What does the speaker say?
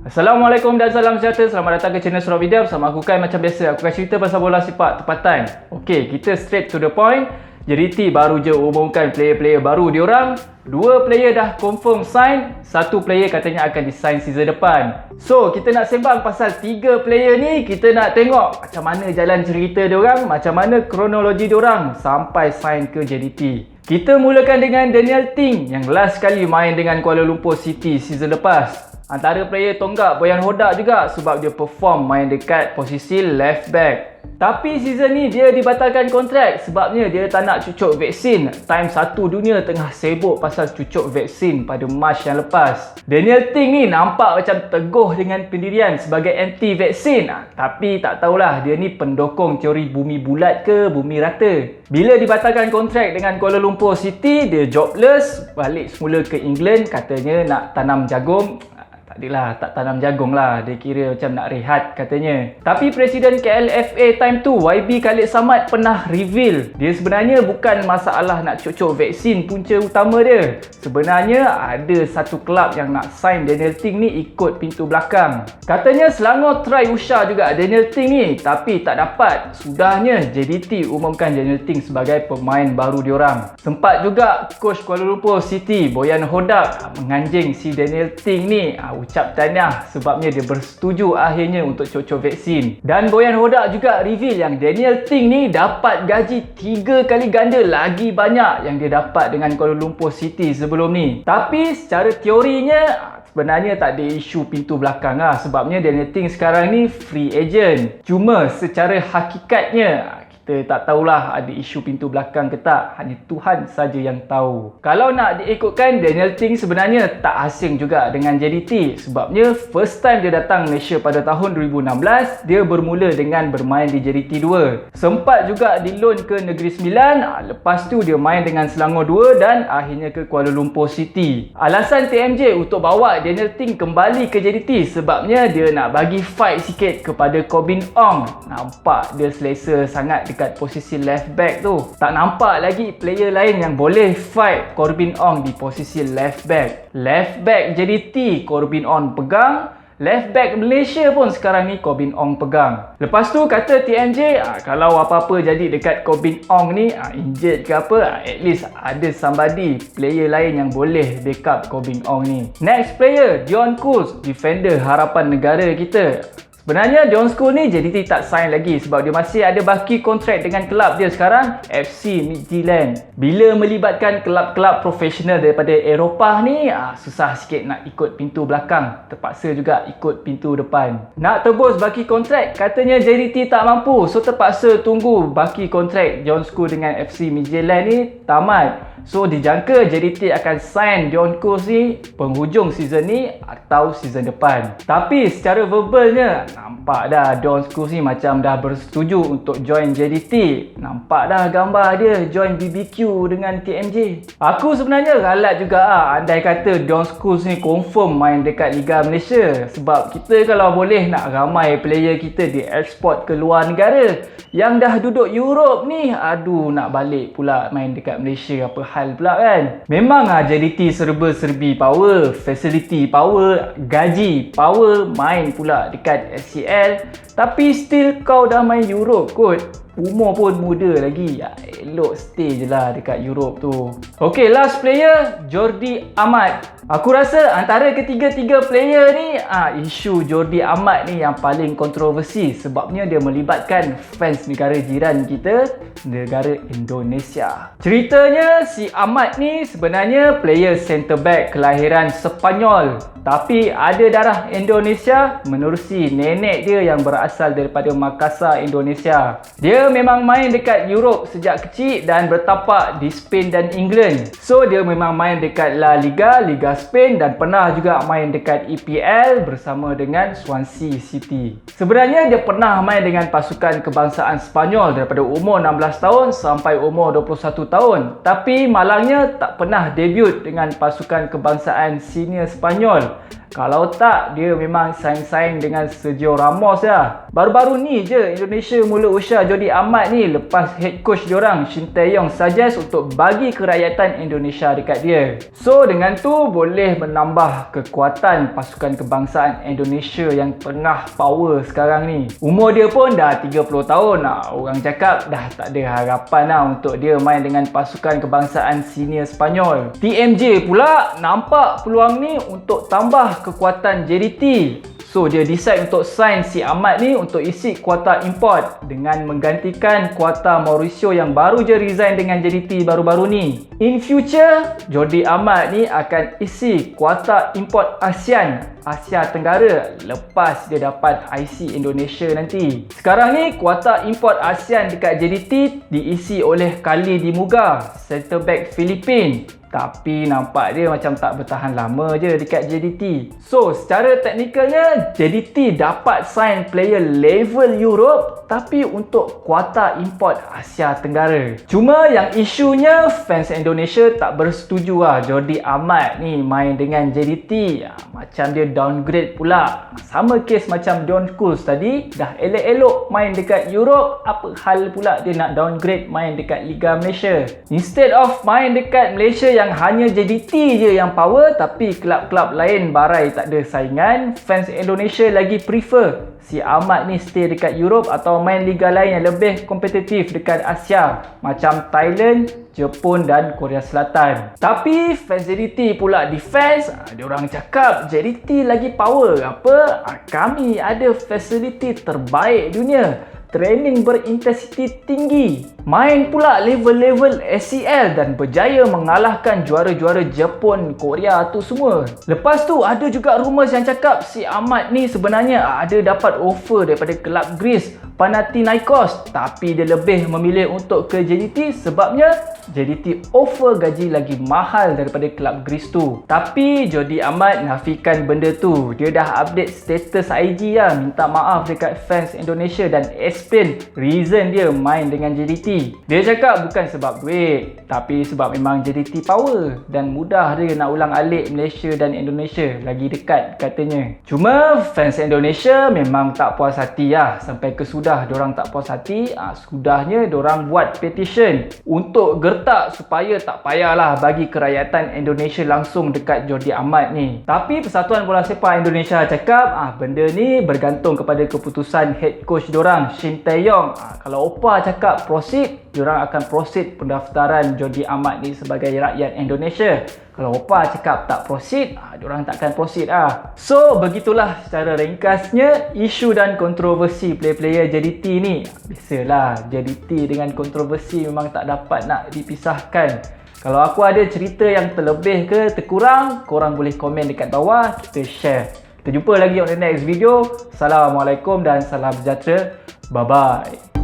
Assalamualaikum dan salam sejahtera. Selamat datang ke channel Surah Video. Bersama aku Kai. Macam biasa, aku akan cerita pasal bola sepak tempatan. Okey, kita straight to the point. JDT baru je umumkan player-player baru diorang. 2 player dah confirm sign, 1 player katanya akan di-sign season depan. So, kita nak sembang pasal 3 player ni. Kita nak tengok macam mana jalan cerita diorang, macam mana kronologi diorang sampai sign ke JDT. Kita mulakan dengan Daniel Ting yang last kali main dengan Kuala Lumpur City season lepas. Antara player tonggak Boyan Hodak juga sebab dia perform main dekat posisi left back. Tapi season ni dia dibatalkan kontrak sebabnya dia tak nak cucuk vaksin. Time 1 dunia tengah sibuk pasal cucuk vaksin pada Mac yang lepas. Daniel Ting ni nampak macam teguh dengan pendirian sebagai anti vaksin. Tapi tak tahulah dia ni pendokong teori bumi bulat ke bumi rata. Bila dibatalkan kontrak dengan Kuala Lumpur City, dia jobless, balik semula ke England, katanya nak tanam jagung. Tak tanam jagung lah, dia kira macam nak rehat katanya. Tapi Presiden KLFA time tu, YB Khalid Samad pernah reveal dia sebenarnya bukan masalah nak cucuk vaksin punca utama dia. Sebenarnya ada satu kelab yang nak sign Daniel Ting ni ikut pintu belakang. Katanya Selangor try usah juga Daniel Ting ni, tapi tak dapat. Sudahnya JDT umumkan Daniel Ting sebagai pemain baru diorang. Sempat juga coach Kuala Lumpur City Boyan Hodak menganjing si Daniel Ting ni, ucap tahniah sebabnya dia bersetuju akhirnya untuk cucuk vaksin. Dan Boyan Hodak juga reveal yang Daniel Ting ni dapat gaji 3 kali ganda lagi banyak yang dia dapat dengan Kuala Lumpur City sebelum ni. Tapi secara teorinya sebenarnya tak ada isu pintu belakang lah, sebabnya Daniel Ting sekarang ni free agent. Cuma secara hakikatnya kita tak tahulah ada isu pintu belakang ke tak. Hanya Tuhan saja yang tahu. Kalau nak diikutkan, Daniel Ting sebenarnya tak asing juga dengan JDT. Sebabnya first time dia datang Malaysia pada tahun 2016, dia bermula dengan bermain di JDT 2. Sempat juga di loan ke Negeri Sembilan. Lepas tu dia main dengan Selangor 2 dan akhirnya ke Kuala Lumpur City. Alasan TMJ untuk bawa Daniel Ting kembali ke JDT sebabnya dia nak bagi fight sikit kepada Corbin Ong. Nampak dia selesa sangat dekat posisi left back tu. Tak nampak lagi player lain yang boleh fight Corbin Ong di posisi left back. Left back JDT Corbin Ong pegang, left back Malaysia pun sekarang ni Corbin Ong pegang. Lepas tu kata TMJ, kalau apa-apa jadi dekat Corbin Ong ni, injured ke apa, at least ada somebody, player lain yang boleh backup Corbin Ong ni. Next player, Dion Kuz, defender harapan negara kita. Sebenarnya Dion Kuz ni JDT tak sign lagi sebab dia masih ada baki kontrak dengan kelab dia sekarang, FC Midtjylland. Bila melibatkan kelab-kelab profesional daripada Eropah ni, susah sikit nak ikut pintu belakang. Terpaksa juga ikut pintu depan. Nak tebus baki kontrak, katanya JDT tak mampu. So terpaksa tunggu baki kontrak Dion Kuz dengan FC Midtjylland ni tamat. So dijangka JDT akan sign Dion Kuz ni penghujung season ni atau season depan. Tapi secara verbalnya nampak dah Dion Kuz ni macam dah bersetuju untuk join JDT. Nampak dah gambar dia join BBQ dengan TMJ. Aku sebenarnya ralat juga andai kata Dion Kuz ni confirm main dekat Liga Malaysia. Sebab kita kalau boleh nak ramai player kita di export ke luar negara. Yang dah duduk Europe ni, aduh nak balik pula main dekat Malaysia apa hal pula kan. Memang JDT serba-serbi power, facility power, gaji power, main pula dekat SCL. Tapi still kau dah main Europe kot. Umur pun muda lagi. Elok stay je lah dekat Europe tu. Okay, last player Jordi Amat. Aku rasa antara ketiga-tiga player ni, isu Jordi Amat ni yang paling kontroversi sebabnya dia melibatkan fans negara jiran kita, negara Indonesia. Ceritanya si Amat ni sebenarnya player centre back kelahiran Sepanyol, tapi ada darah Indonesia menerusi nenek dia yang berasal daripada Makassar, Indonesia. Dia memang main dekat Europe sejak kecil dan bertapak di Spain dan England. So dia memang main dekat La Liga, Liga Spain dan pernah juga main dekat EPL bersama dengan Swansea City. Sebenarnya dia pernah main dengan pasukan kebangsaan Sepanyol daripada umur 16 tahun sampai umur 21 tahun. Tapi malangnya tak pernah debut dengan pasukan kebangsaan senior Sepanyol. Kalau tak, dia memang saing-saing dengan Sergio Ramos lah. Baru-baru ni je Indonesia mula usah Jordi Amat ni lepas head coach diorang Shin Tae-yong suggest untuk bagi kerakyatan Indonesia dekat dia. So dengan tu boleh menambah kekuatan pasukan kebangsaan Indonesia yang tengah power sekarang ni. Umur dia pun dah 30 tahun. Orang cakap dah tak ada harapan lah untuk dia main dengan pasukan kebangsaan senior Sepanyol. TMJ pula nampak peluang ni untuk tambah kekuatan JDT. So dia decide untuk sign si Amat ni untuk isi kuota import dengan menggantikan kuota Mauricio yang baru je resign dengan JDT baru-baru ni. In future, Jordi Amat ni akan isi kuota import ASEAN, Asia Tenggara, lepas dia dapat IC Indonesia nanti. Sekarang ni kuota import ASEAN dekat JDT diisi oleh Khalid Dimuga, center back Filipin. Tapi nampak dia macam tak bertahan lama je dekat JDT. So secara teknikalnya JDT dapat sign player level Europe tapi untuk kuota import Asia Tenggara. Cuma yang isunya fans Indonesia tak bersetuju lah Jordi Amat ni main dengan JDT. Macam dia downgrade pula. Sama kes macam Don Schools tadi, dah elok-elok main dekat Europe, apa hal pula dia nak downgrade main dekat Liga Malaysia. Instead of main dekat Malaysia yang hanya JDT je yang power tapi kelab-kelab lain barai tak ada saingan, fans Indonesia lagi prefer si Amat ni stay dekat Europe atau main liga lain yang lebih kompetitif dekat Asia macam Thailand, Jepun dan Korea Selatan. Tapi fans JDT pula defense, diorang cakap JDT lagi power. Apa? Kami ada fasiliti terbaik dunia, training berintensiti tinggi, main pula level-level ACL dan berjaya mengalahkan juara-juara Jepun, Korea tu semua. Lepas tu ada juga rumours yang cakap si Amat ni sebenarnya ada dapat offer daripada kelab Greece Panathinaikos, tapi dia lebih memilih untuk ke JDT sebabnya JDT offer gaji lagi mahal daripada kelab Greece tu. Tapi Jordi Amat nafikan benda tu. Dia dah update status IG lah, minta maaf dekat fans Indonesia dan explain reason dia main dengan JDT. Dia cakap bukan sebab duit, tapi sebab memang JDT power dan mudah dia nak ulang alik Malaysia dan Indonesia, lagi dekat katanya. Cuma fans Indonesia memang tak puas hati lah. Sampai ke sudah diorang tak puas hati, sudahnya diorang buat petition untuk gertak supaya tak payahlah bagi kerakyatan Indonesia langsung dekat Jordi Amat ni. Tapi Persatuan Bola Sepak Indonesia cakap benda ni bergantung kepada keputusan head coach diorang Shin Tae-yong. Kalau Oppa cakap proceed, diorang akan proceed pendaftaran Jordi Amat ni sebagai rakyat Indonesia. Kalau Oppa cakap tak proceed, diorang takkan proceed lah. So begitulah secara ringkasnya isu dan kontroversi player-player JDT ni. Biasalah, JDT dengan kontroversi memang tak dapat nak dipisahkan. Kalau aku ada cerita yang terlebih ke terkurang, korang boleh komen dekat bawah, kita share. Kita jumpa lagi on the next video. Assalamualaikum dan salam sejahtera. Bye bye.